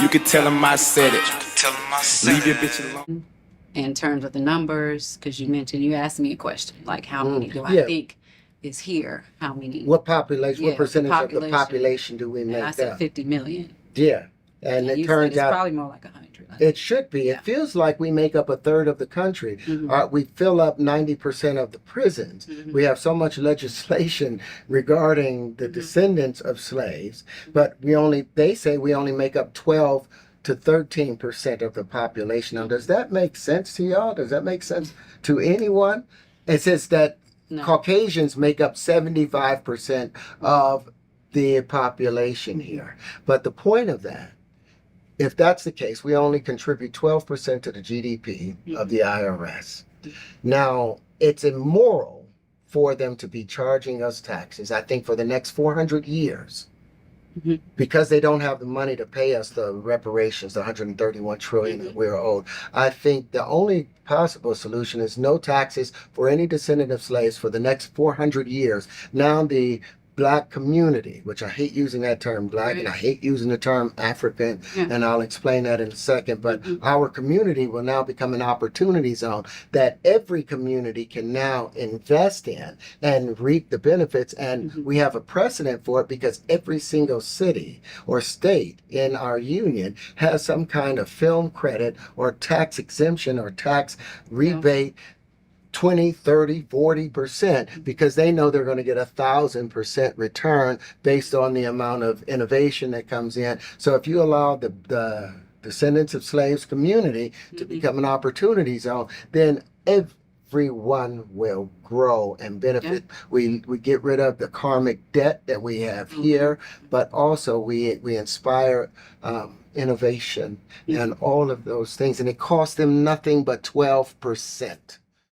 You can tell them I said it. Leave your bitch alone. In terms of the numbers, because you mentioned, you asked me a question, like how many do I Yeah. think is here? How many? What population, Yeah, what percentage of the population. population do we And make I said up? 50 million. Yeah. And it you turns said it's out probably more like 100. it should be. Yeah. It feels like we make up a third of the country. Mhm. We fill up 90% of the prisons. Mhm. We have so much legislation regarding the descendants of slaves, but they say we only make up 12 to 13% of the population. Now, does that make sense to y'all? Does that make sense to anyone? It says that No. Caucasians make up 75% of the population here. But the point of that, if that's the case, we only contribute 12% to the GDP of the IRS. Now, it's immoral for them to be charging us taxes, I think, for the next 400 years. Because they don't have the money to pay us the reparations, the 131 trillion that we're owed. I think the only possible solution is no taxes for any descendant of slaves for the next 400 years. Now the Black community, which I hate using that term Black, and I hate using the term African, and I'll explain that in a second, but our community will now become an opportunity zone that every community can now invest in and reap the benefits, and we have a precedent for it because every single city or state in our union has some kind of film credit or tax exemption or tax rebate 20, 30, 40% because they know they're going to get 1,000% return based on the amount of innovation that comes in. So if you allow the descendants of slaves community to become an opportunity zone, then everyone will grow and benefit. We get rid of the karmic debt that we have here, but also we inspire innovation and all of those things. And it costs them nothing but 12%.